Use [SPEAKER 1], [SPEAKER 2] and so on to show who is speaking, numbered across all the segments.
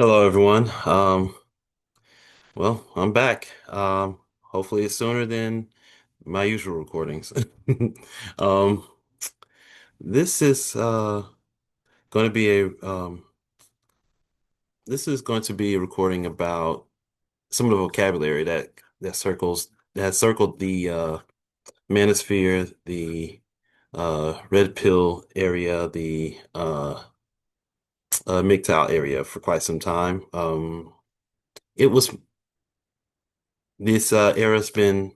[SPEAKER 1] Hello, everyone. Well, I'm back. Hopefully it's sooner than my usual recordings. Um, this is going to be a recording about some of the vocabulary that has circled the manosphere, the red pill area, the MGTOW area for quite some time. It was this era's been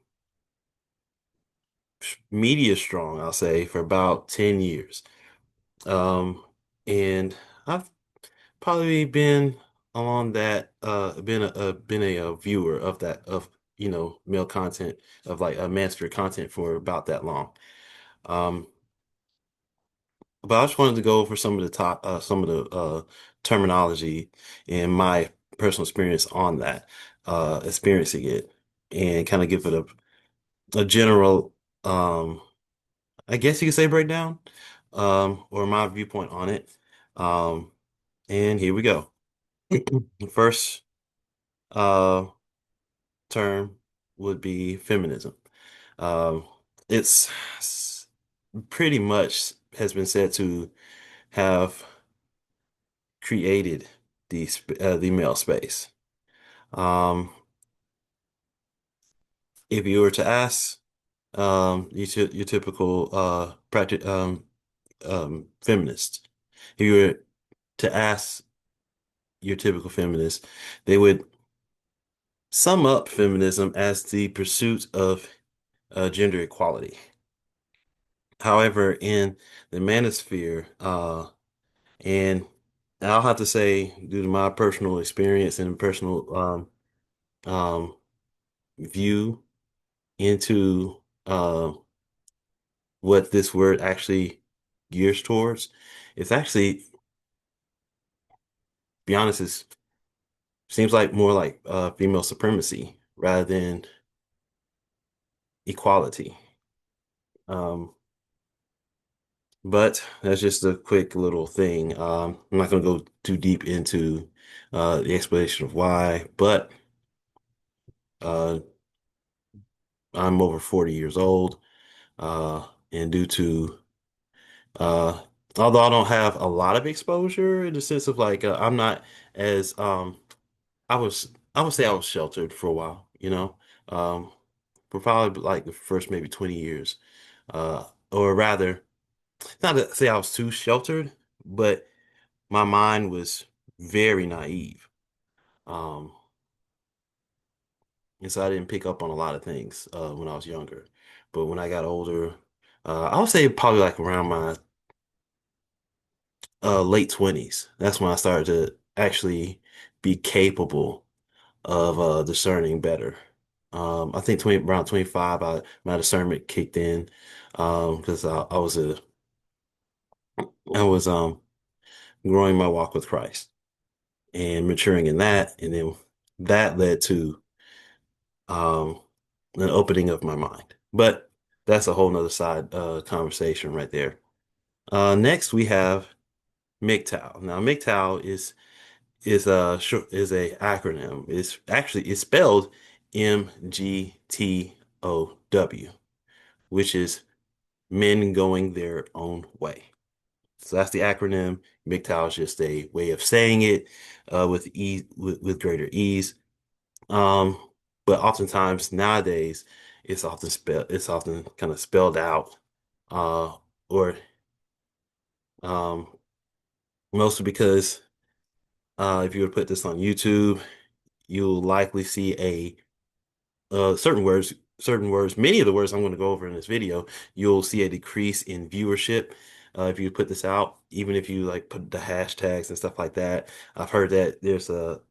[SPEAKER 1] media strong, I'll say, for about 10 years. Um, and I've probably been on that, been a viewer of male content, of like a master content for about that long. Um, but I just wanted to go over some of the terminology and my personal experience on that, experiencing it, and kind of give it a general, um, I guess you could say breakdown, or my viewpoint on it. Um, and here we go. The first uh term would be feminism. Um, it's pretty much has been said to have created the male space. Um, if you were to ask your typical feminist, if you were to ask your typical feminist, they would sum up feminism as the pursuit of gender equality. However, in the manosphere, and I'll have to say, due to my personal experience and personal um, view into what this word actually gears towards, it's actually, to be honest, it seems like more like female supremacy rather than equality. Um, But that's just a quick little thing. I'm not going to go too deep into the explanation of why, but uh, I'm over 40 years old, and due to uh, although I don't have a lot of exposure in the sense of like I'm not as I would say I was sheltered for a while, for probably like the first maybe 20 years, or rather, not to say I was too sheltered, but my mind was very naive. Um, and so I didn't pick up on a lot of things when I was younger. But when I got older, I would say probably like around my late 20s, that's when I started to actually be capable of discerning better. I think around 25, my discernment kicked in because I was growing my walk with Christ and maturing in that, and then that led to um, an opening of my mind. But that's a whole nother side conversation right there. Next we have MGTOW. Now MGTOW is a acronym. It's spelled MGTOW, which is men going their own way. So that's the acronym. MGTOW is just a way of saying it with ease, with greater ease. Um, but oftentimes nowadays, it's often kind of spelled out, or um, mostly because if you were to put this on YouTube, you'll likely see certain words, many of the words I'm going to go over in this video, you'll see a decrease in viewership. If you put this out, even if you like put the hashtags and stuff like that, I've heard that there's a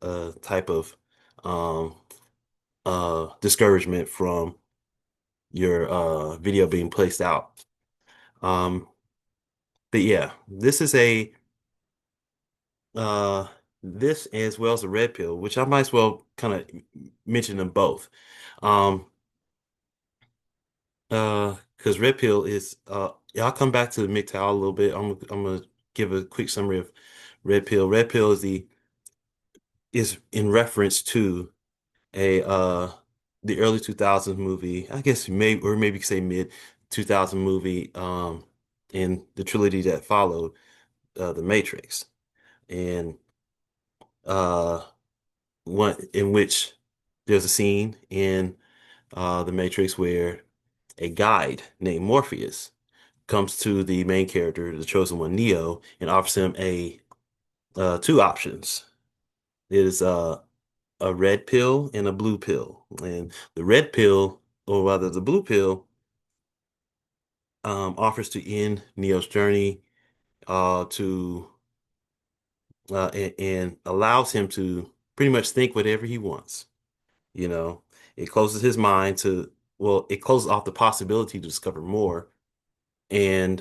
[SPEAKER 1] type of um, discouragement from your video being placed out. Um, but yeah, uh this as well as the red pill, which I might as well kind of mention them both. Um, because red pill is yeah, I'll come back to the MGTOW a little bit. I'm gonna give a quick summary of red pill. Red pill is the is in reference to a the early 2000s movie, I guess maybe or maybe you could say mid 2000 movie in the trilogy that followed, The Matrix. And uh one in which there's a scene in The Matrix where a guide named Morpheus comes to the main character, the chosen one, Neo, and offers him a two options. It is a red pill and a blue pill. And the red pill, or rather the blue pill, offers to end Neo's journey to and allows him to pretty much think whatever he wants. You know, it closes his mind to, well, it closes off the possibility to discover more, and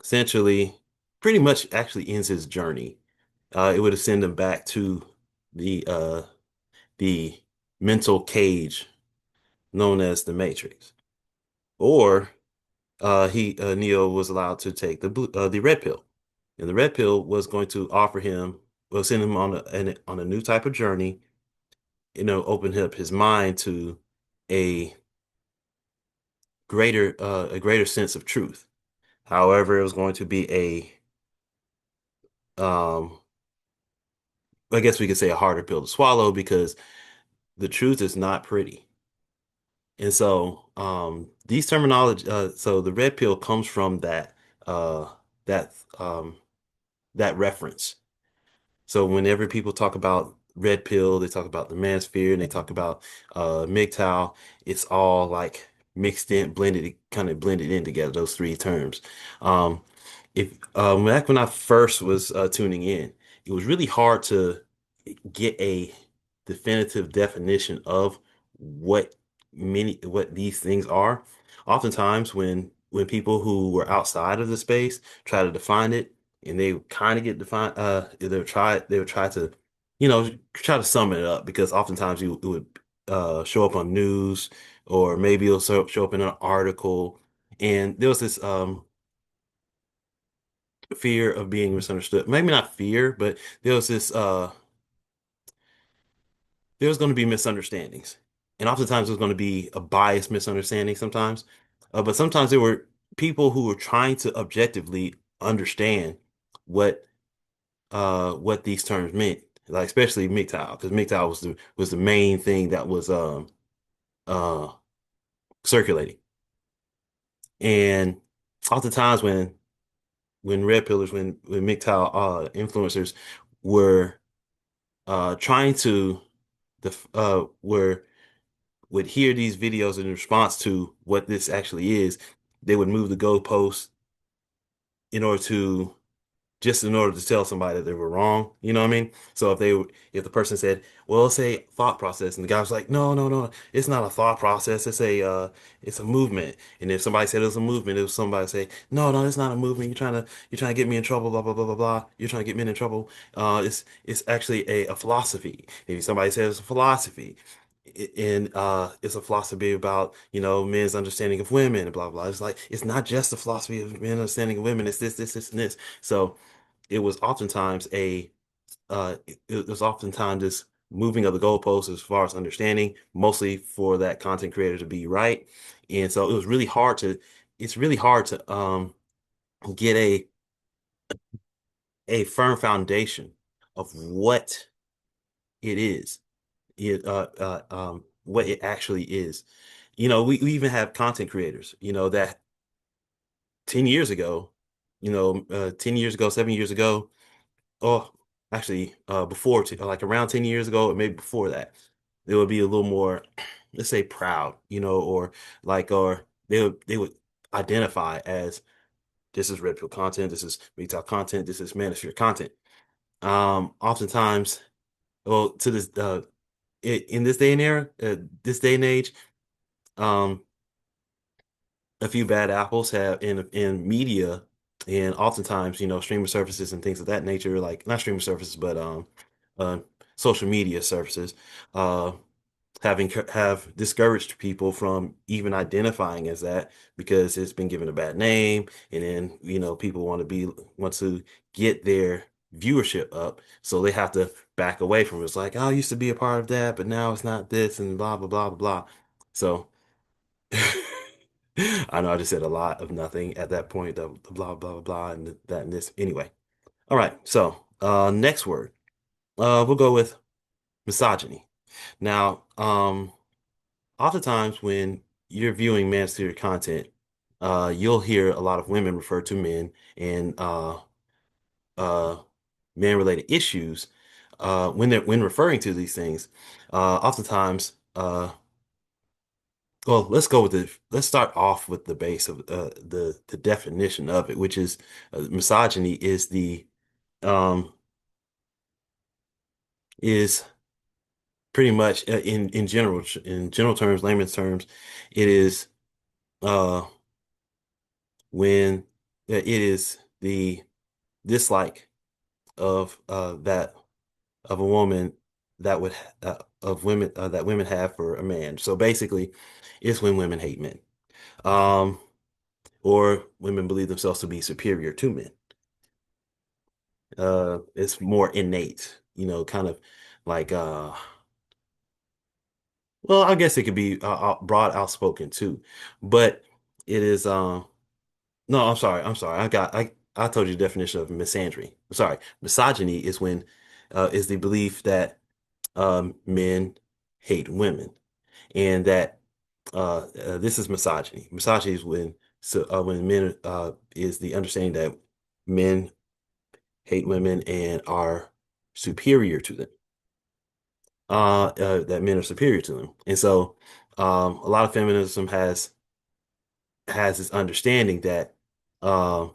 [SPEAKER 1] essentially pretty much actually ends his journey. It would have sent him back to the mental cage known as the Matrix. Or he Neo was allowed to take the red pill, and the red pill was going to offer him, well, send him on on a new type of journey. Open up his mind to a a greater sense of truth. However, it was going to be um, I guess we could say a harder pill to swallow because the truth is not pretty. And so these terminology, so the red pill comes from uh, that um, that reference. So whenever people talk about red pill, they talk about the manosphere and they talk about MGTOW, it's all like mixed in, blended, kind of blended in together, those three terms. Um, if Back when I first was tuning in, it was really hard to get a definitive definition of what what these things are. Oftentimes when people who were outside of the space try to define it and they kind of get defined they would try to try to sum it up because oftentimes it would show up on news or maybe it'll show up in an article, and there was this fear of being misunderstood. Maybe not fear, but there was this there's going to be misunderstandings. And oftentimes there's going to be a biased misunderstanding sometimes. But sometimes there were people who were trying to objectively understand what what these terms meant, like especially MGTOW, because MGTOW was the main thing that was uh circulating. And oftentimes when red pillars, when MGTOW influencers were trying to were would hear these videos in response to what this actually is, they would move the goalposts in order to in order to tell somebody that they were wrong. You know what I mean? So if the person said, well, it's a thought process, and the guy was like, no, no, no, it's not a thought process. It's a movement. And if somebody said it was a movement, it was somebody say, no, no, it's not a movement. You're trying to get me in trouble, blah, blah, blah, blah, blah. You're trying to get men in trouble. It's actually a philosophy. If somebody says it's a philosophy, and it's a philosophy about men's understanding of women and blah blah. It's like it's not just a philosophy of men understanding of women. It's this, and this. So it was oftentimes it was oftentimes this moving of the goalposts as far as understanding, mostly for that content creator to be right. And so it's really hard to get a firm foundation of what it is, what it actually is. We even have content creators, that 10 years ago, 10 years ago, 7 years ago, oh, actually, before, like around 10 years ago, or maybe before that, they would be a little more, let's say, proud, or or they would identify as this is Red Pill content, this is Retail content, this is Manosphere content. Oftentimes, well, to this, in this day and era, this day and age, um, a few bad apples have in media, and oftentimes streaming services and things of that nature, like not streaming services but uh social media services, uh have discouraged people from even identifying as that because it's been given a bad name, and then people want to get viewership up, so they have to back away from it. It's like, oh, I used to be a part of that, but now it's not this, and blah blah blah blah blah. So I know I just said a lot of nothing at that point, the blah blah blah blah and that and this. Anyway, all right. So next word, we'll go with misogyny. Now, oftentimes when you're viewing manosphere content, you'll hear a lot of women refer to men and uh, man-related issues when referring to these things. Oftentimes, well, let's start off with the base of the definition of it, which is misogyny um, is pretty much in general terms, layman's terms, it is uh, when it is the dislike of that of a woman that would of women that women have for a man. So basically, it's when women hate men, um, or women believe themselves to be superior to men. It's more innate, kind of like well, I guess it could be broad, outspoken too, but it is no, I'm sorry. I told you the definition of misandry. Sorry, misogyny is when is the belief that men hate women, and that this is misogyny. Misogyny is when men is the understanding that men hate women and are superior to them. That men are superior to them, and so a lot of feminism has this understanding that. Um,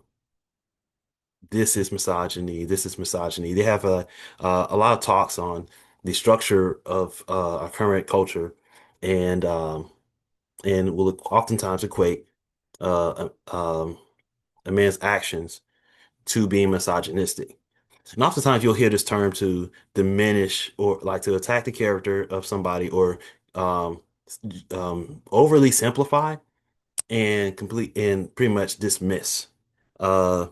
[SPEAKER 1] this is misogyny. This is misogyny. They have a lot of talks on the structure of our current culture, and will oftentimes equate a man's actions to being misogynistic. And oftentimes you'll hear this term to diminish or like to attack the character of somebody or um, overly simplify and complete and pretty much dismiss. Uh,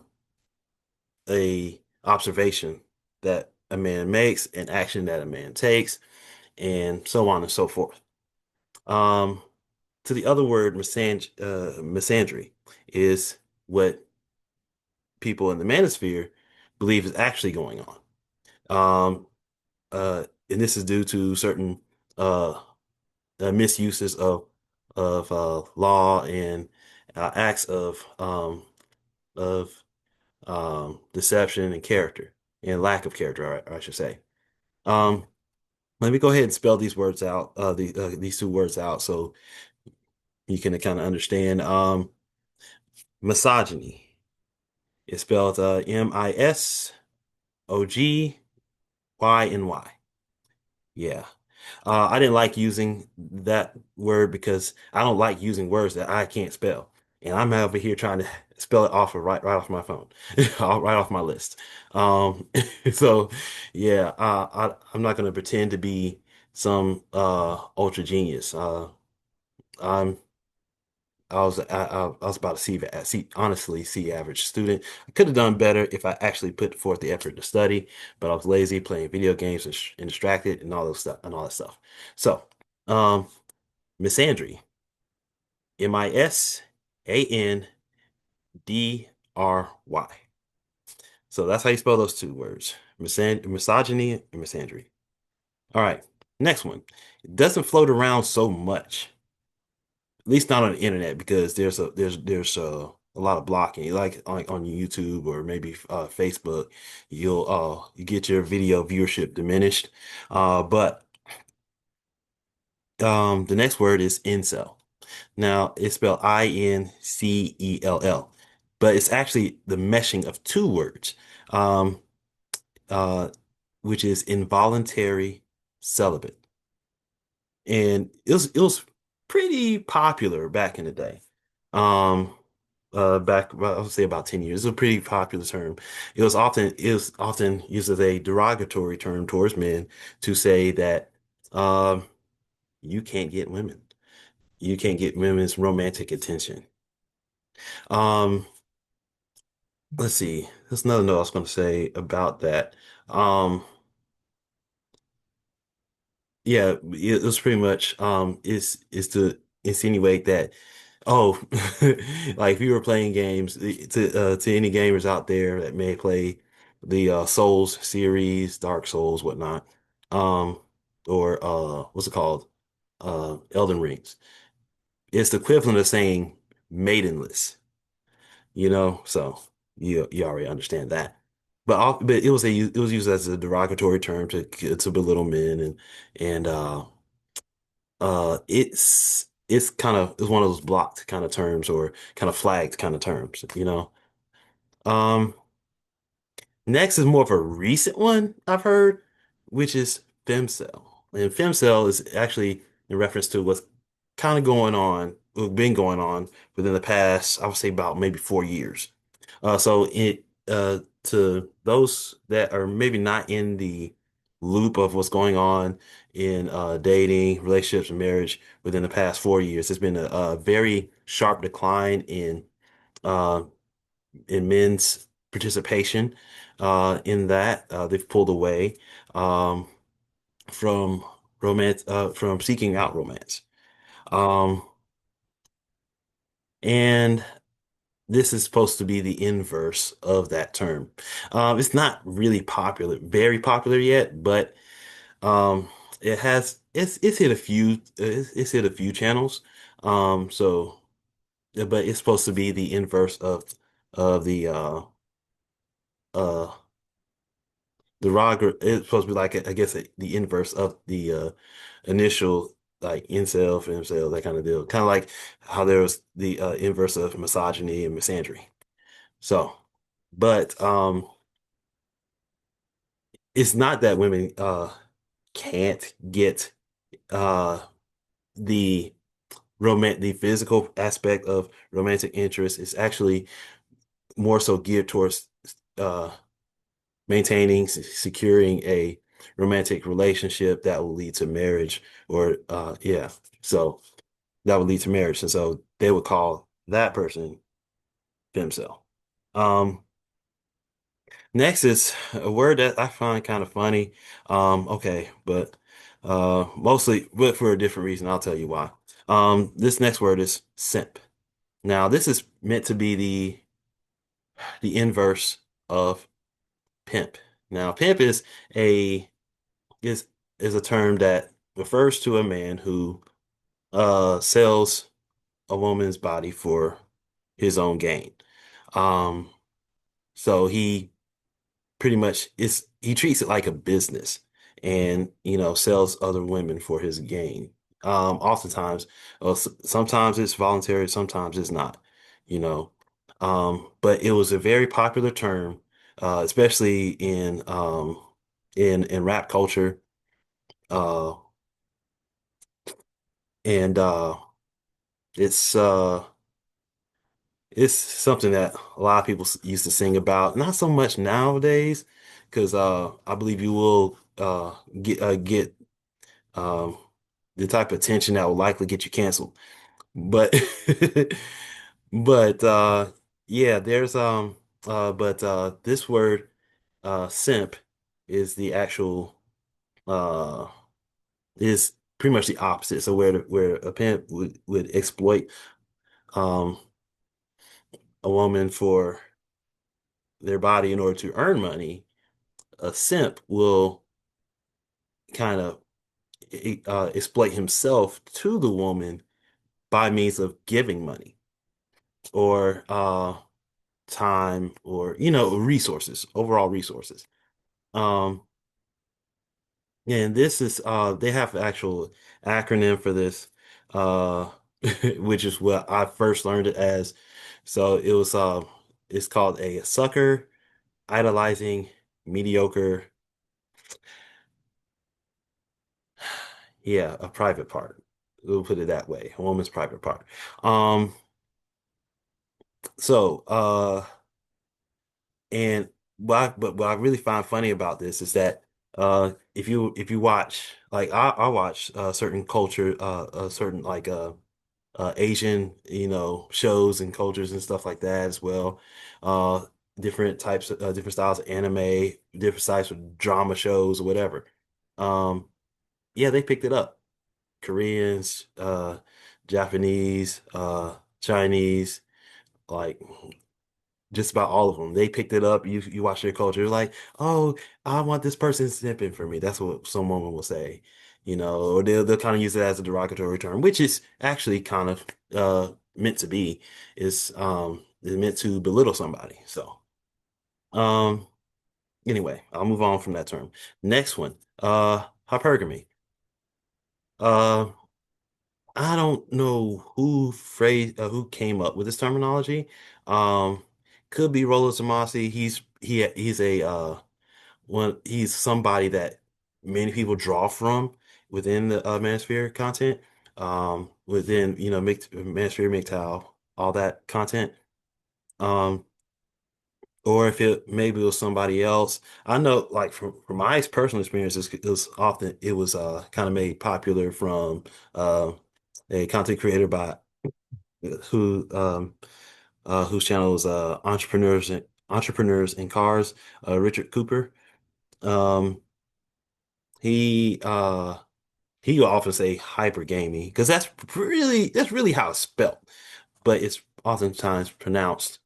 [SPEAKER 1] a observation that a man makes, an action that a man takes, and so on and so forth. Um, to the other word, misandry is what people in the manosphere believe is actually going on. Um, and this is due to certain uh, misuses of law and acts of deception and character and lack of character, I should say. Um, Let me go ahead and spell these words out, these two words out, so you can kind of understand. Misogyny is spelled Misogny. Yeah. I didn't like using that word because I don't like using words that I can't spell. And I'm over here trying to spell it off of right off my phone, right off my list. Um, so yeah, I'm not going to pretend to be some ultra genius. I'm I was about to honestly see average student. I could have done better if I actually put forth the effort to study, but I was lazy playing video games and distracted and all that stuff. So, um, misandry, Misandry. So that's how you spell those two words, misogyny and misandry. All right, next one. It doesn't float around so much. At least not on the internet because there's a lot of blocking. Like on YouTube or maybe Facebook, you get your video viewership diminished. But the next word is incel. Now it's spelled Incell, but it's actually the meshing of two words, um, uh, which is involuntary celibate. And it was pretty popular back in the day. Um, back well, I would say about 10 years. It's a pretty popular term. It was often used as a derogatory term towards men to say that um you can't get women. You can't get women's romantic attention. Um, let's see. There's another note I was going to say about that. Um, yeah, it was pretty much is to insinuate that oh, like if you were playing games to any gamers out there that may play the Souls series, Dark Souls, whatnot, um, or what's it called? Elden Rings. It's the equivalent of saying maidenless, you know? So you already understand that. But it was used as a derogatory term to belittle men and it's kind of it's one of those blocked kind of terms or kind of flagged kind of terms, you know. Um, Next is more of a recent one I've heard, which is femcel. And femcel is actually in reference to what's kind of going on, or been going on within the past, I would say about maybe 4 years. To those that are maybe not in the loop of what's going on in dating, relationships, and marriage within the past 4 years, there's been a very sharp decline uh, in men's participation in that. They've pulled away um, from from seeking out romance. Um, and this is supposed to be the inverse of that term. It's not really popular, very popular yet, but um, it's hit a few it's hit a few channels. So but it's supposed to be the inverse of uh it's supposed to be like I guess the inverse of the initial like incel, femcel, that kind of deal. Kind of like how there was the inverse of misogyny and misandry. So, but it's not that women can't get uh the the physical aspect of romantic interest. It's actually more so geared towards uh maintaining, securing a romantic relationship that will lead to marriage or yeah. So that would lead to marriage. And so they would call that person femcel. Um, Next is a word that I find kind of funny. Okay, but mostly but for a different reason. I'll tell you why. This next word is simp. Now, this is meant to be the inverse of pimp. Now, pimp a is is a term that refers to a man who sells a woman's body for his own gain. Um, so he pretty much is he treats it like a business and sells other women for his gain. Oftentimes, sometimes it's voluntary, sometimes it's not, you know. But it was a very popular term, especially in rap culture. Uh, and it's uh it's something that a lot of people used to sing about. Not so much nowadays, because I believe you will get um the type of attention that will likely get you canceled. But but yeah, there's but this word simp is the actual uh is pretty much the opposite. So where a pimp would exploit um a woman for their body in order to earn money, a simp will kind of exploit himself to the woman by means of giving money or time or resources, overall resources. Um, and this is they have an actual acronym for this, uh, which is what I first learned it as. So it's called a sucker, idolizing, mediocre. Yeah, a private part. We'll put it that way. A woman's private part. Um, so and what I really find funny about this is that if you watch like I watch certain culture certain like Asian shows and cultures and stuff like that as well. different types of different styles of anime, different types of drama shows or whatever. Um, yeah, they picked it up. Koreans, Japanese, Chinese, like just about all of them. They picked it up. You watch their culture. You're like, oh, I want this person snipping for me. That's what some woman will say, or they'll kind of use it as a derogatory term, which is actually kind of meant to be. Is meant to belittle somebody. So um anyway, I'll move on from that term. Next one, hypergamy. Uh I don't know who came up with this terminology. Um, could be Rollo Tomassi. He's a he's somebody that many people draw from within the Manosphere content. Within Manosphere, MGTOW, all that content. Um, or if maybe it was somebody else. I know, like from my personal experiences, it was kind of made popular from uh, a content creator by who whose channel is Entrepreneurs in Cars, Richard Cooper. Um, he uh he will often say hypergamy because that's really how it's spelled, but it's oftentimes pronounced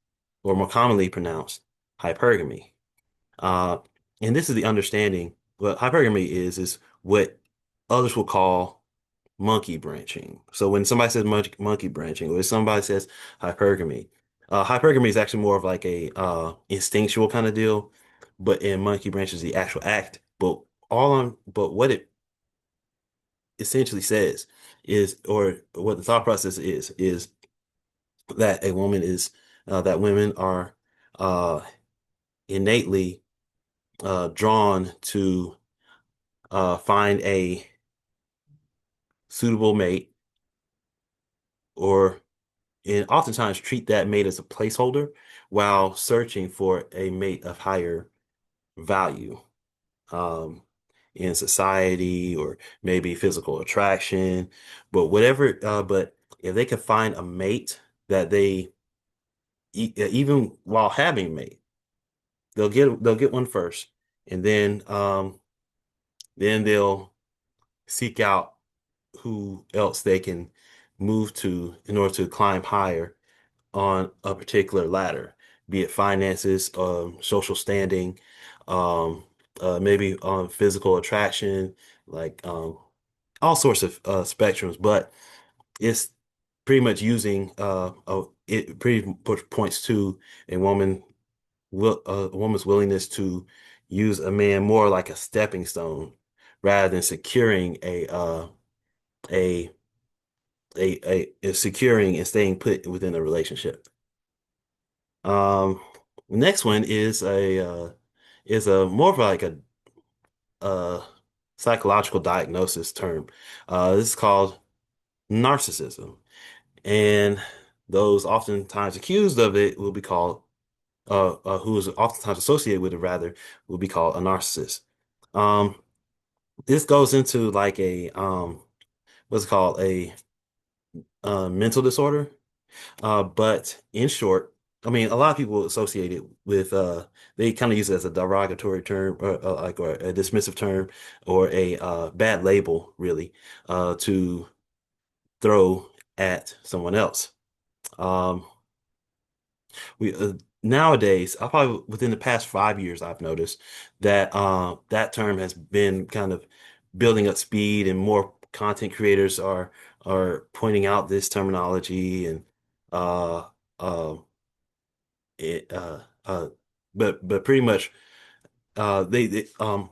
[SPEAKER 1] or more commonly pronounced hypergamy. Uh, and this is the understanding. What hypergamy is what others will call monkey branching. So when somebody says monkey branching, or if somebody says hypergamy, hypergamy is actually more of like a instinctual kind of deal, but in monkey branch is the actual act. But what it essentially says is, or what the thought process is that that women are uh, innately drawn to find a suitable mate, or and oftentimes treat that mate as a placeholder while searching for a mate of higher value um, in society, or maybe physical attraction, but if they can find a mate that even while having a mate, they'll get one first, and then they'll seek out who else they can move to in order to climb higher on a particular ladder, be it finances, social standing, um, maybe on physical attraction, like all sorts of spectrums. But it's pretty much it pretty much points to a a woman's willingness to use a man more like a stepping stone rather than securing a securing and staying put within a relationship. Um, next one is a more of like a psychological diagnosis term. This is called narcissism, and those oftentimes accused of it will be called who is oftentimes associated with it rather will be called a narcissist. Um, this goes into like a what's it called a mental disorder. But in short, I mean, a lot of people associate it with they kind of use it as a derogatory term, or a dismissive term, or a bad label, really, to throw at someone else. Um, we Nowadays, I probably within the past 5 years, I've noticed that that term has been kind of building up speed, and more content creators are pointing out this terminology, and uh, uh, it but pretty much they and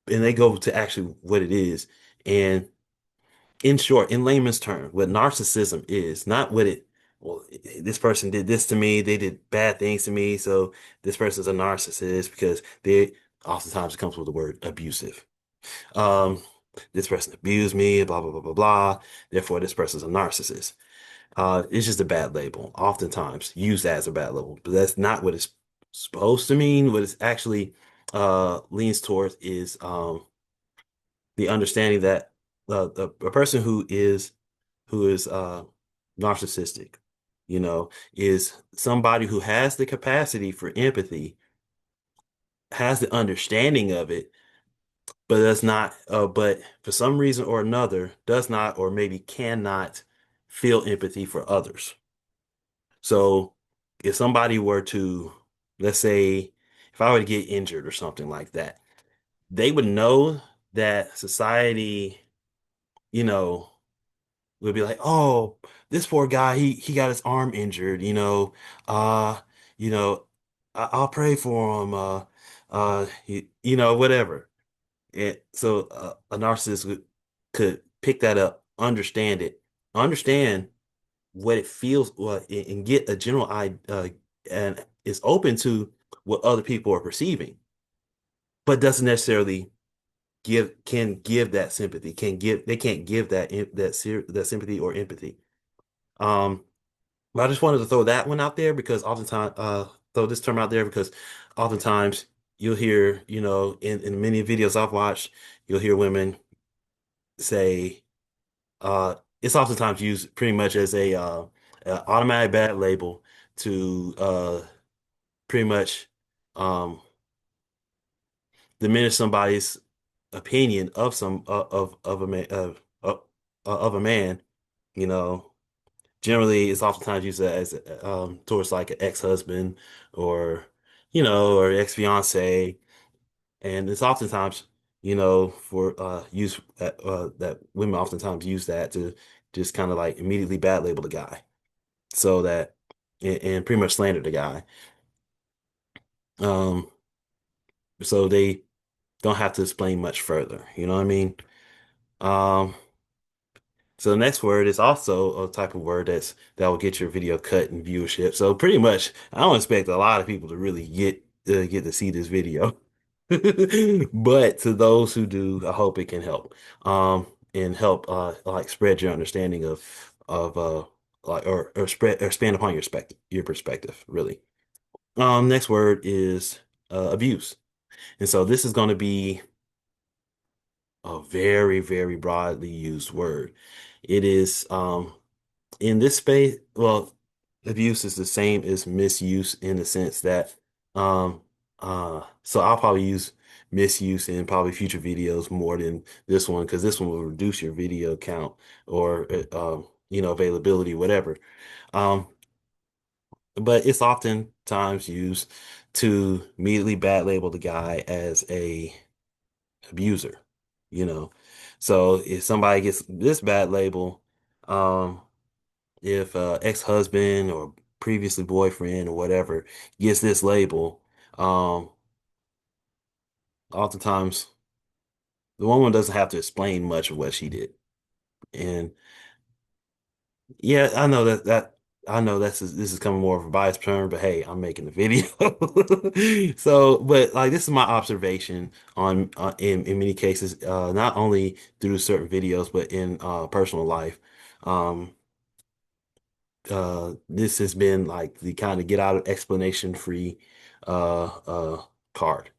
[SPEAKER 1] they go to actually what it is. And in short, in layman's term, what narcissism is, not what it well, this person did this to me, they did bad things to me, so this person's a narcissist, because they oftentimes it comes with the word abusive. um this person abused me, blah blah blah blah blah, therefore this person's a narcissist. It's just a bad label, oftentimes used as a bad label, but that's not what it's supposed to mean. What it's actually leans towards is the understanding that a person who is narcissistic is somebody who has the capacity for empathy, has the understanding of it, but does not, but for some reason or another, does not or maybe cannot feel empathy for others. So if somebody were to, let's say, if I were to get injured or something like that, they would know that society, you know, would be like, oh, this poor guy, he got his arm injured, uh, you know, I'll pray for him, whatever. And so a narcissist could pick that up, understand it, understand what it feels, and get a general idea, and is open to what other people are perceiving, but doesn't necessarily can give that sympathy, can give they can't give that sympathy or empathy. Um, but I just wanted to throw that one out there because oftentimes throw this term out there because oftentimes you'll hear, in many videos I've watched, you'll hear women say it's oftentimes used pretty much as a automatic bad label to pretty much um, diminish somebody's opinion of of a man of a man. You know, generally it's oftentimes used as towards like an ex-husband or or ex-fiance, and it's oftentimes for use that women oftentimes use that to just kind of like immediately bad label the guy so that and pretty much slander the guy. Um, so they don't have to explain much further. You know what I mean? Um, so the next word is also a type of word that will get your video cut and viewership. So pretty much, I don't expect a lot of people to really get to see this video, but to those who do, I hope it can help. And help like spread your understanding of like or spread or expand upon your perspective, really. Next word is abuse. And so this is going to be a very, very broadly used word. It is in this space, well, abuse is the same as misuse in the sense that um so I'll probably use misuse in probably future videos more than this one because this one will reduce your video count or availability, whatever. Um, but it's oftentimes used to immediately bad label the guy as a abuser, you know. So if somebody gets this bad label, um, if ex-husband or previously boyfriend or whatever gets this label, um, oftentimes the woman doesn't have to explain much of what she did. And yeah, I know that I know this is coming more of a biased term, but hey, I'm making the video. So, but like this is my observation in many cases, not only through certain videos, but in personal life. Um, this has been like the kind of get out of explanation free card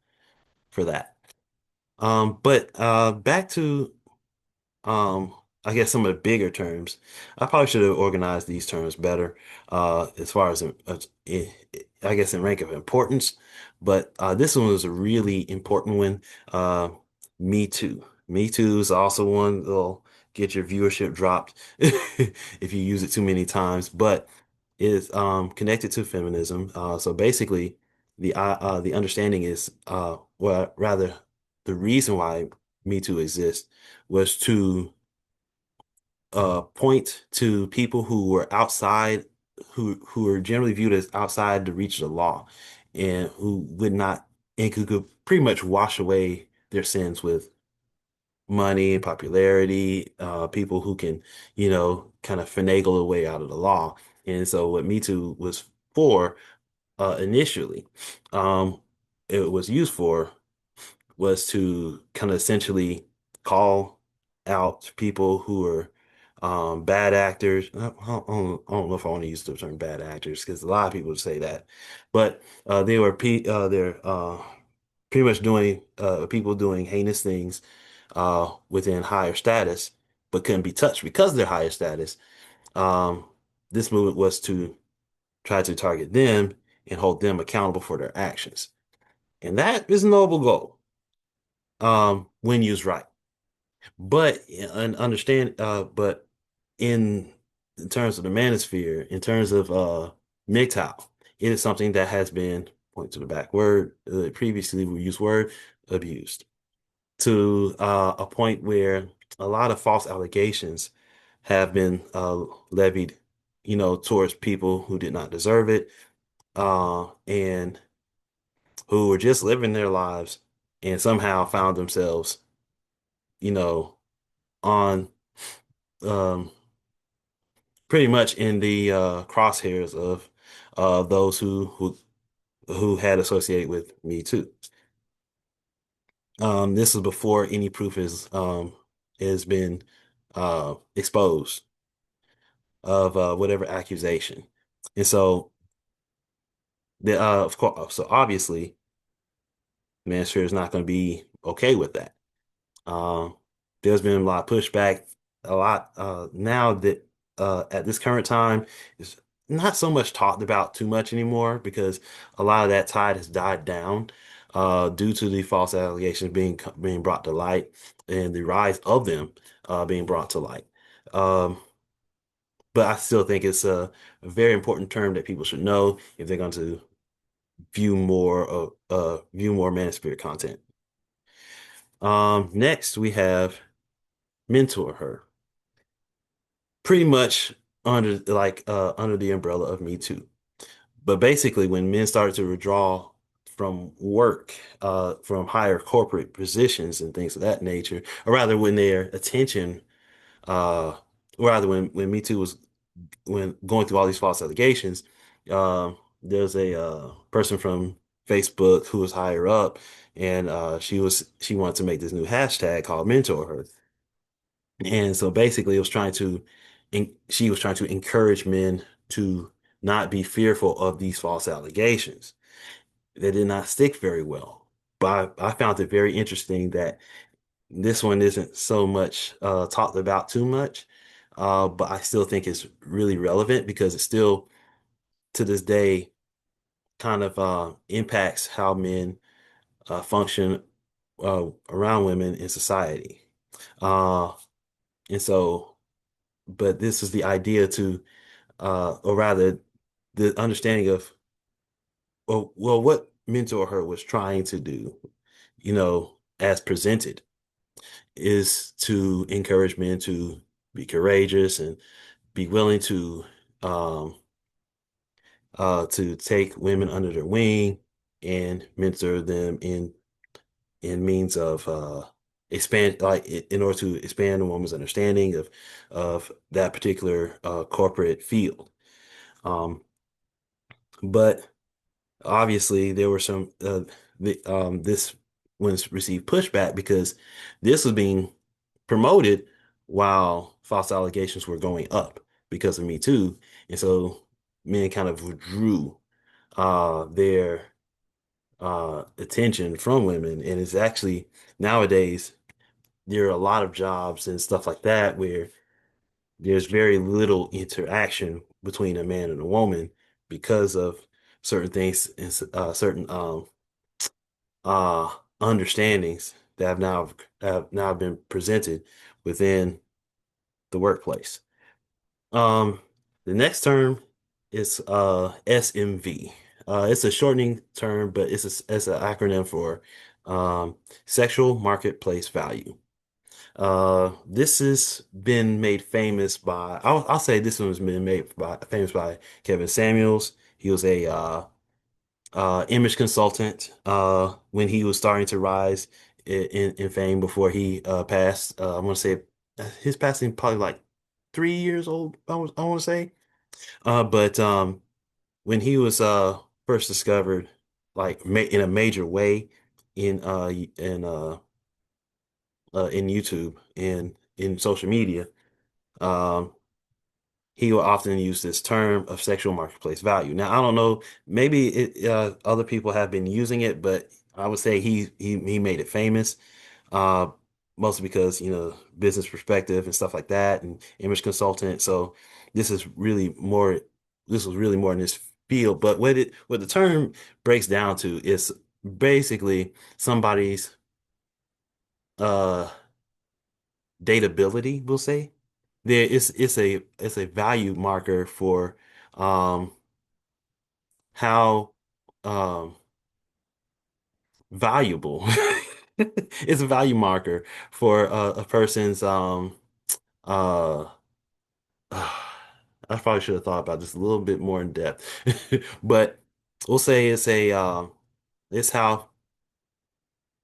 [SPEAKER 1] for that. But back to um, I guess some of the bigger terms. I probably should have organized these terms better, as far as I guess in rank of importance. But this one was a really important one. Uh, Me Too. Me Too is also one that'll get your viewership dropped if you use it too many times. But is connected to feminism. So basically, the understanding is, well, rather, the reason why Me Too exists was to point to people who were outside, who are generally viewed as outside the reach of the law, and who would not and could pretty much wash away their sins with money and popularity, people who can, kind of finagle a way out of the law. And so what Me Too was for initially, um, it was used for was to kind of essentially call out people who are bad actors. I don't know if I want to use the term bad actors because a lot of people say that, but they're pretty much doing people doing heinous things within higher status, but couldn't be touched because of their higher status. Um, this movement was to try to target them and hold them accountable for their actions. And that is a noble goal, when used right. But and understand, but in in terms of the manosphere, in terms of MGTOW, it is something that has been, point to the back word, previously we used word, abused to a point where a lot of false allegations have been levied, towards people who did not deserve it, and who were just living their lives and somehow found themselves, you know, on um, pretty much in the crosshairs of those who had associated with Me Too. This is before any proof is has been exposed of whatever accusation, and so the of course, so obviously, Mansour is not going to be okay with that. Um, there's been a lot of pushback, a lot now that at this current time is not so much talked about too much anymore because a lot of that tide has died down due to the false allegations being brought to light and the rise of them being brought to light. Um, but I still think it's a very important term that people should know if they're going to view more Manosphere content. Next we have Mentor Her, pretty much under the umbrella of Me Too. But basically, when men started to withdraw from work, from higher corporate positions and things of that nature, or rather, when their attention, uh, rather when Me Too was when going through all these false allegations, there's a person from Facebook who was higher up, and she wanted to make this new hashtag called Mentor Her. And so basically, she was trying to encourage men to not be fearful of these false allegations. They did not stick very well. But I found it very interesting that this one isn't so much talked about too much, but I still think it's really relevant because it still, to this day, kind of impacts how men function around women in society. Uh, and so, but this is the idea to or rather the understanding of, well, what Mentor Her was trying to do, as presented, is to encourage men to be courageous and be willing um, to take women under their wing and mentor them in means of expand like in order to expand a woman's understanding of that particular corporate field. Um, but obviously there were some this one's received pushback because this was being promoted while false allegations were going up because of Me Too, and so men kind of withdrew their attention from women, and it's actually nowadays there are a lot of jobs and stuff like that where there's very little interaction between a man and a woman because of certain things and certain uh understandings that have now been presented within the workplace. Um, the next term is SMV. It's a shortening term, but it's an acronym for sexual marketplace value. This has been made famous by, I'll say this one has been famous by Kevin Samuels. He was a image consultant when he was starting to rise in fame before he passed. I want to say his passing probably like 3 years old. I want to say. But when he was first discovered, like ma in a major way in in YouTube and in social media, um, he will often use this term of sexual marketplace value. Now, I don't know, maybe other people have been using it, but I would say he made it famous. Uh, mostly because, business perspective and stuff like that and image consultant. So this is really more, this was really more in this field. But what the term breaks down to is basically somebody's uh dateability, we'll say. It's a value marker for um how um valuable it's a value marker for a person's uh I probably should have thought about this a little bit more in depth. But we'll say it's how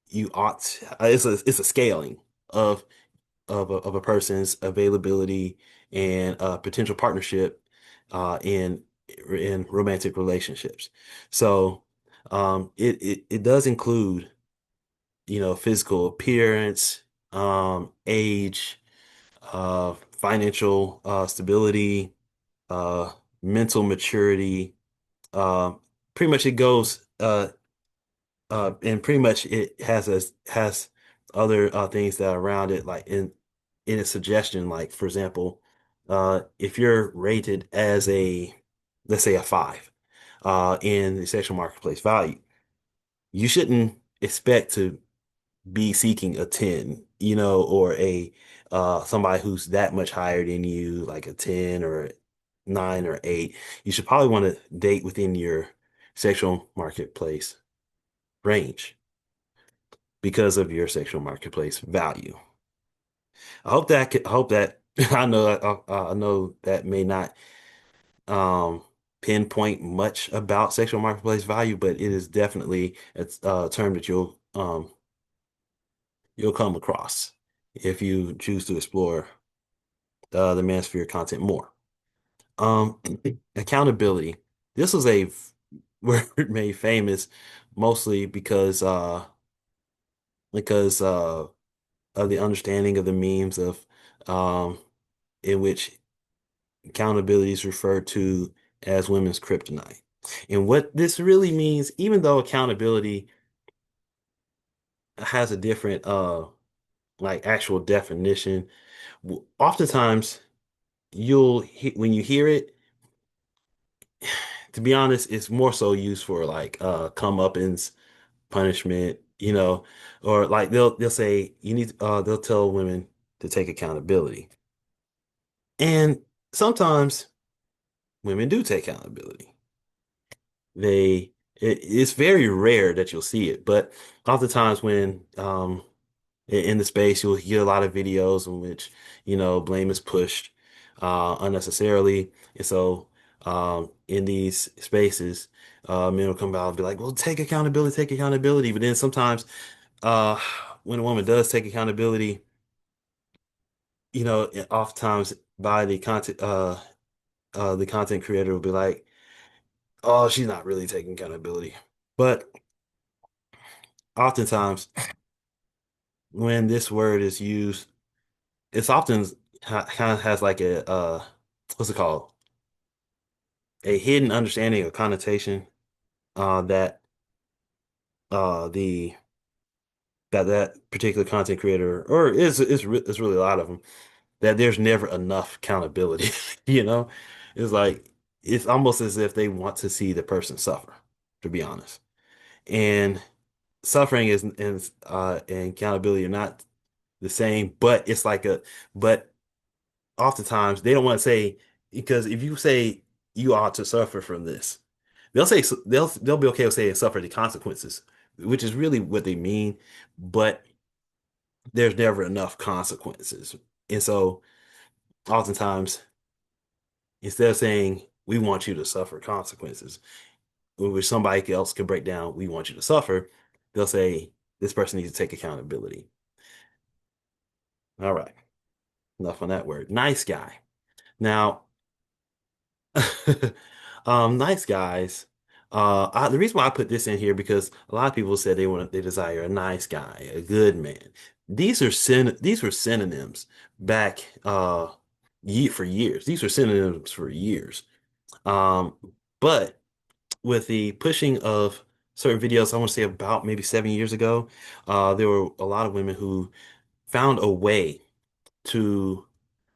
[SPEAKER 1] you ought it's a scaling of of a person's availability and potential partnership in romantic relationships. So it does include, physical appearance, age, financial stability, uh, mental maturity. Uh, Pretty much it goes and pretty much it has other things that are around it, like in its suggestion, like for example, if you're rated as a, let's say, a five in the sexual marketplace value, you shouldn't expect to be seeking a 10, or a somebody who's that much higher than you, like a 10 or a 9 or 8. You should probably want to date within your sexual marketplace range because of your sexual marketplace value. I hope that I know that may not um pinpoint much about sexual marketplace value, but it is definitely a term that you'll come across if you choose to explore the manosphere content more. Um, Accountability. This was a word made famous mostly because of the understanding of the memes of um in which accountability is referred to as women's kryptonite. And what this really means, even though accountability has a different like actual definition, oftentimes when you hear it, to be honest, it's more so used for like comeuppance, punishment, or like they'll say they'll tell women to take accountability. And sometimes women do take accountability. It's very rare that you'll see it, but oftentimes when in the space you'll hear a lot of videos in which blame is pushed unnecessarily, and so in these spaces, men will come out and be like, "Well, take accountability." But then sometimes uh, when a woman does take accountability, oftentimes by the content creator will be like, "Oh, she's not really taking accountability," but oftentimes when this word is used, it's often kind of has like a what's it called? A hidden understanding or connotation that the that particular content creator, or it's really a lot of them, that there's never enough accountability. You know, it's like it's almost as if they want to see the person suffer, to be honest. And suffering and accountability are not the same, but it's like a but oftentimes they don't want to say, because if you say you ought to suffer from this, they'll be okay with saying suffer the consequences, which is really what they mean, but there's never enough consequences. And so oftentimes instead of saying we want you to suffer consequences, which somebody else can break down, we want you to suffer, they'll say this person needs to take accountability. All right, enough on that word. Nice guy. Now, nice guys. The reason why I put this in here because a lot of people said they desire a nice guy, a good man. These were synonyms back for years. These were synonyms for years. Um, but with the pushing of certain videos, I want to say about maybe 7 years ago, there were a lot of women who found a way to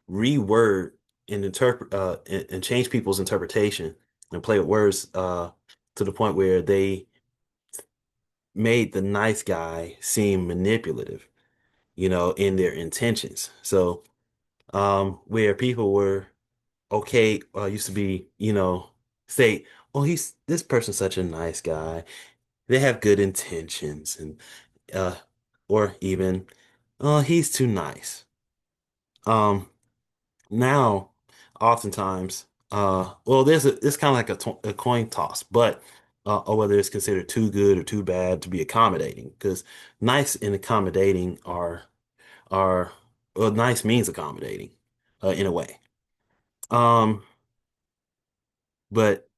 [SPEAKER 1] reword and interpret and change people's interpretation and play with words to the point where they made the nice guy seem manipulative, in their intentions. So, where people were okay, used to be, say, oh, he's this person's such a nice guy. They have good intentions, and uh, or even, oh, he's too nice. Um, Now, oftentimes, well, it's kind of like a coin toss, but or whether it's considered too good or too bad to be accommodating, because nice and accommodating are well, nice means accommodating, in a way. Um, but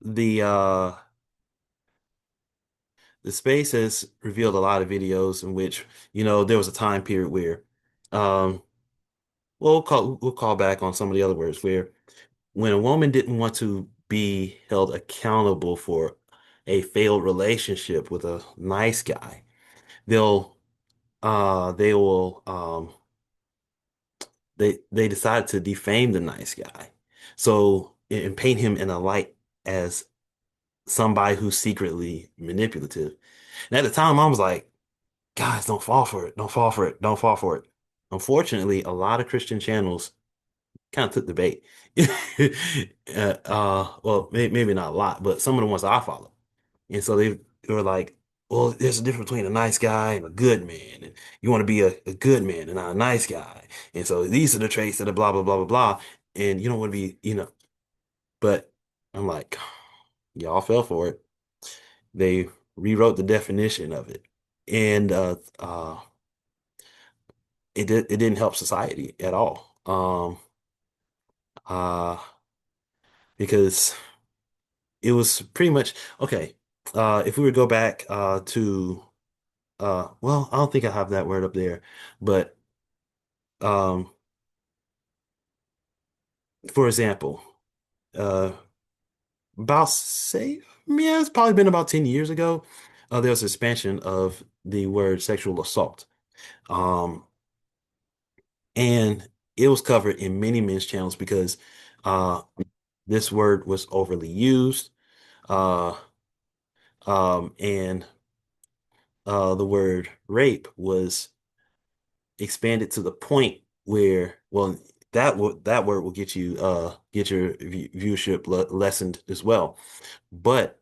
[SPEAKER 1] the uh the space has revealed a lot of videos in which, there was a time period where, um, well, we'll call back on some of the other words where when a woman didn't want to be held accountable for a failed relationship with a nice guy, they'll they will they decide to defame the nice guy. So and paint him in a light as somebody who's secretly manipulative. And at the time I was like, guys, don't fall for it. Don't fall for it. Don't fall for it. Unfortunately, a lot of Christian channels kind of took the bait. Well, maybe not a lot, but some of the ones I follow. And so they were like, well, there's a difference between a nice guy and a good man. And you want to be a good man and not a nice guy. And so these are the traits that are blah, blah, blah, blah, blah. And you don't want to be, but I'm like, y'all fell for it. They rewrote the definition of it. And it didn't help society at all. Uh, because it was pretty much okay. If we would go back to well, I don't think I have that word up there, but um, for example, uh, about say, yeah, it's probably been about 10 years ago. There was expansion of the word sexual assault, um, and it was covered in many men's channels because uh, this word was overly used, uh, and the word rape was expanded to the point where, well, that word will get your viewership lessened as well. But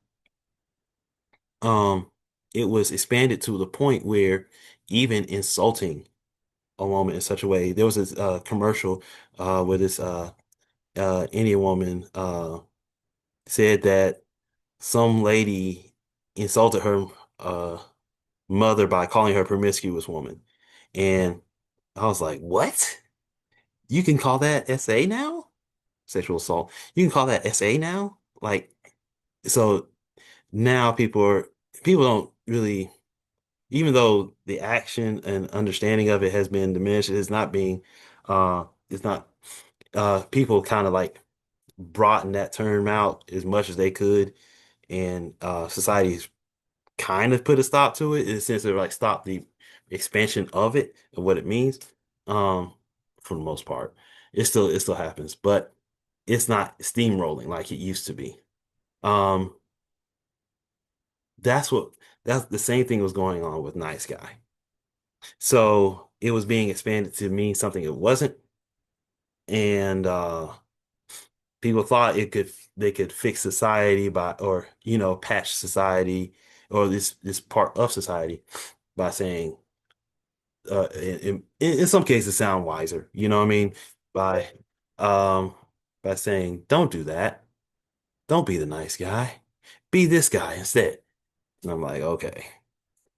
[SPEAKER 1] um, it was expanded to the point where even insulting a woman in such a way. There was this commercial where this Indian woman said that some lady insulted her uh mother by calling her a promiscuous woman, and I was like, what? You can call that SA now? Sexual assault. You can call that SA now? Like, so now people don't really, even though the action and understanding of it has been diminished, it's not, people kind of like broaden that term out as much as they could. And society's kind of put a stop to it in the sense of like stop the expansion of it and what it means. Um, for the most part, it still happens, but it's not steamrolling like it used to be. Um, that's what that's the same thing was going on with Nice Guy. So it was being expanded to mean something it wasn't, and people thought they could fix society by or patch society or this part of society by saying in some cases sound wiser, you know what I mean? By um by saying, don't do that. Don't be the nice guy. Be this guy instead. And I'm like, okay.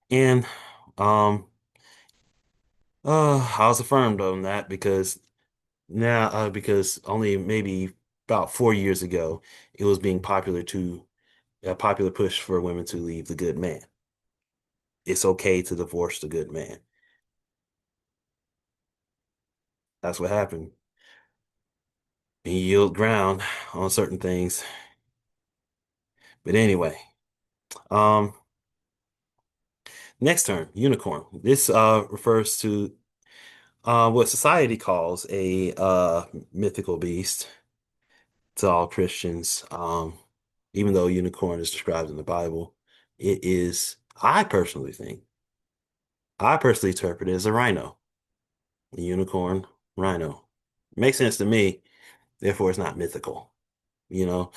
[SPEAKER 1] And um I was affirmed on that because only maybe about 4 years ago it was being a popular push for women to leave the good man. It's okay to divorce the good man. That's what happened. And you yield ground on certain things. But anyway, um, Next term, unicorn. This refers to what society calls a mythical beast to all Christians. Even though unicorn is described in the Bible, it is, I personally interpret it as a rhino, a unicorn, rhino. Makes sense to me, therefore it's not mythical, you know?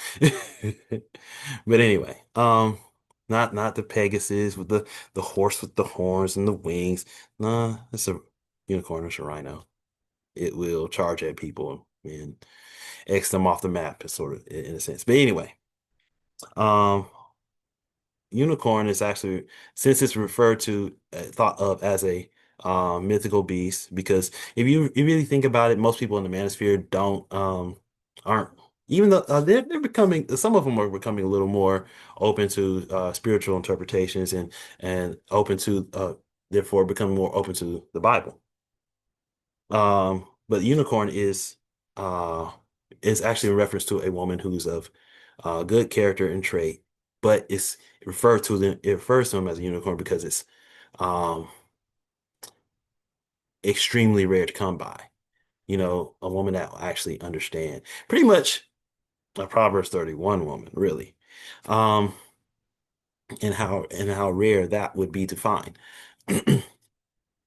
[SPEAKER 1] But anyway, not the Pegasus with the horse with the horns and the wings. Nah, it's a unicorn, it's a rhino. It will charge at people and X them off the map, sort of in a sense. But anyway, um, unicorn is actually, since it's referred to, thought of as a mythical beast, because if you really think about it, most people in the manosphere aren't, even though they're becoming, some of them are becoming a little more open to spiritual interpretations and open to therefore becoming more open to the Bible. But unicorn uh is actually a reference to a woman who's of good character and trait, but it refers to him as a unicorn because it's um extremely rare to come by. You know, a woman that will actually understand. Pretty much a Proverbs 31 woman, really. Um, and how rare that would be to find.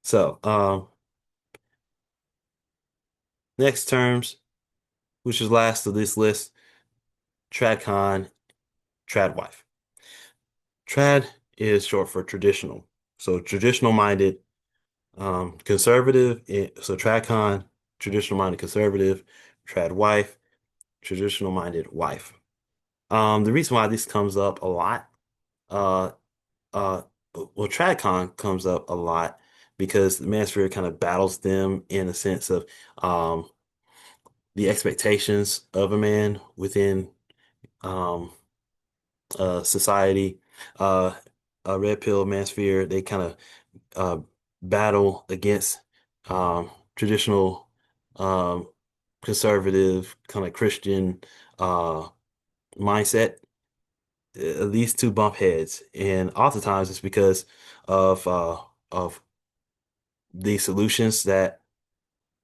[SPEAKER 1] So, next terms, which is last of this list, tradcon, tradwife. Trad is short for traditional. So traditional minded, conservative. So tradcon, traditional minded conservative. Trad wife, traditional minded wife. The reason why this comes up a lot, uh, uh, well, tradcon comes up a lot because the manosphere kind of battles them in a sense of the expectations of a man within um, society. Uh, Red Pill Manosphere, they kind of uh, battle against traditional um, conservative kind of Christian uh, mindset. These two bump heads, and oftentimes it's because of the solutions that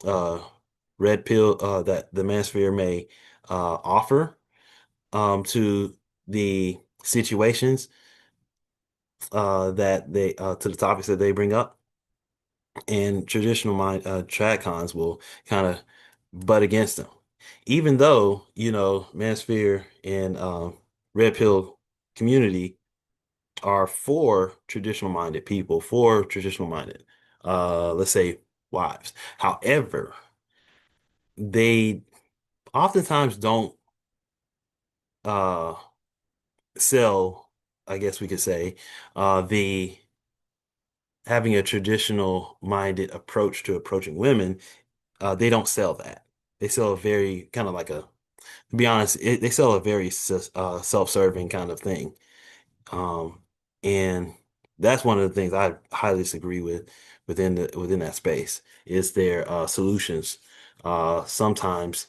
[SPEAKER 1] uh, red pill that the manosphere may offer to the situations that they to the topics that they bring up. And traditional tradcons will kind of butt against them, even though Manosphere and Red Pill community are for traditional minded people, for traditional minded, let's say wives. However, they oftentimes don't uh, sell, I guess we could say, the having a traditional minded approach to approaching women. They don't sell that. They sell a very kind of like to be honest, they sell a very self-serving kind of thing. Um, and that's one of the things I highly disagree with within that space is their solutions. Sometimes,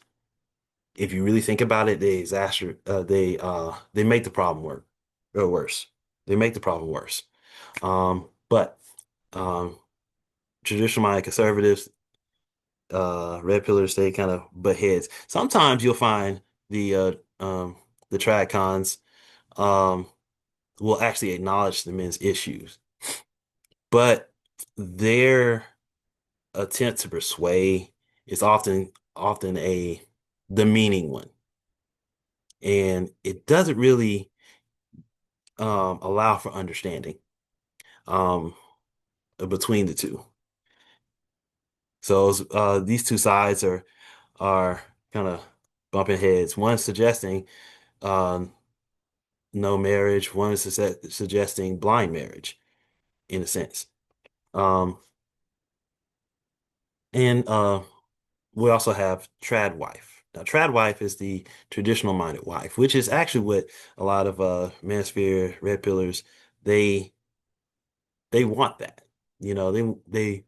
[SPEAKER 1] if you really think about it, they make the problem work or worse. They make the problem worse. But um, traditional minded conservatives red pillars, they kind of butt heads. Sometimes you'll find the tradcons um will actually acknowledge the men's issues, but their attempt to persuade is often a demeaning one, and it doesn't really allow for understanding um between the two. So these two sides are kind of bumping heads. One suggesting um no marriage. One is suggesting blind marriage, in a sense. Um, and we also have trad wife. Now, trad wife is the traditional minded wife, which is actually what a lot of manosphere red pillars they they want that. You know, they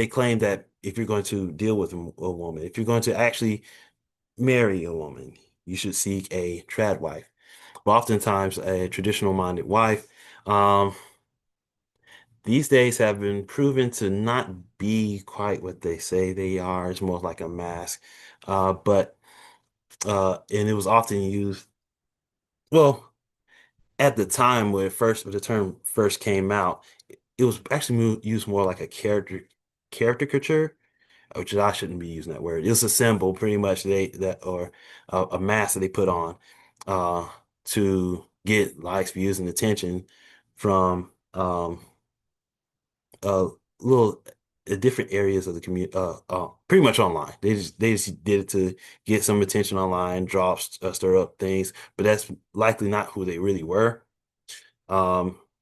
[SPEAKER 1] claim that if you're going to deal with a woman, if you're going to actually marry a woman, you should seek a trad wife. But oftentimes, a traditional minded wife. Um, these days have been proven to not be quite what they say they are. It's more like a mask. But and it was often used, well, at the time when the term first came out, it was actually used more like a caricature, which I shouldn't be using that word. It's a symbol pretty much or a mask that they put on uh to get likes, views, and attention from uh little different areas of the community, pretty much online. They just did it to get some attention online, stir up things, but that's likely not who they really were,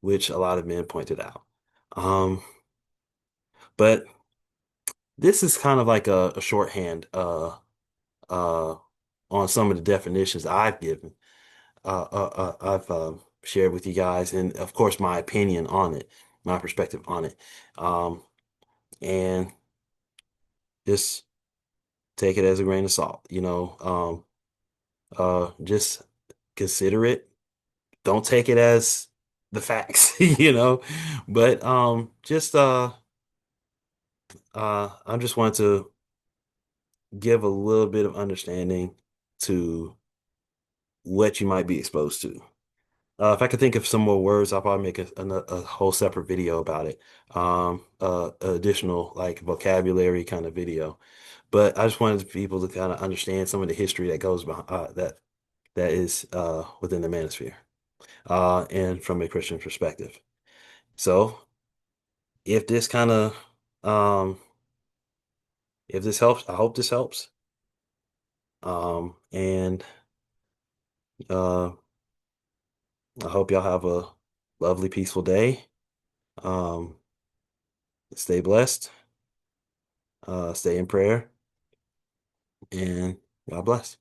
[SPEAKER 1] which a lot of men pointed out. Um, but this is kind of like a shorthand uh on some of the definitions I've given, I've shared with you guys, and of course my opinion on it, my perspective on it. And just take it as a grain of salt, just consider it. Don't take it as the facts, But just I just want to give a little bit of understanding to what you might be exposed to. If I could think of some more words, I'll probably make a whole separate video about it. Additional like vocabulary kind of video. But I just wanted people to kind of understand some of the history that goes behind that is within the manosphere, and from a Christian perspective. So if this kind of um, if this helps, I hope this helps. And uh, I hope y'all have a lovely, peaceful day. Um, stay blessed, stay in prayer, and God bless.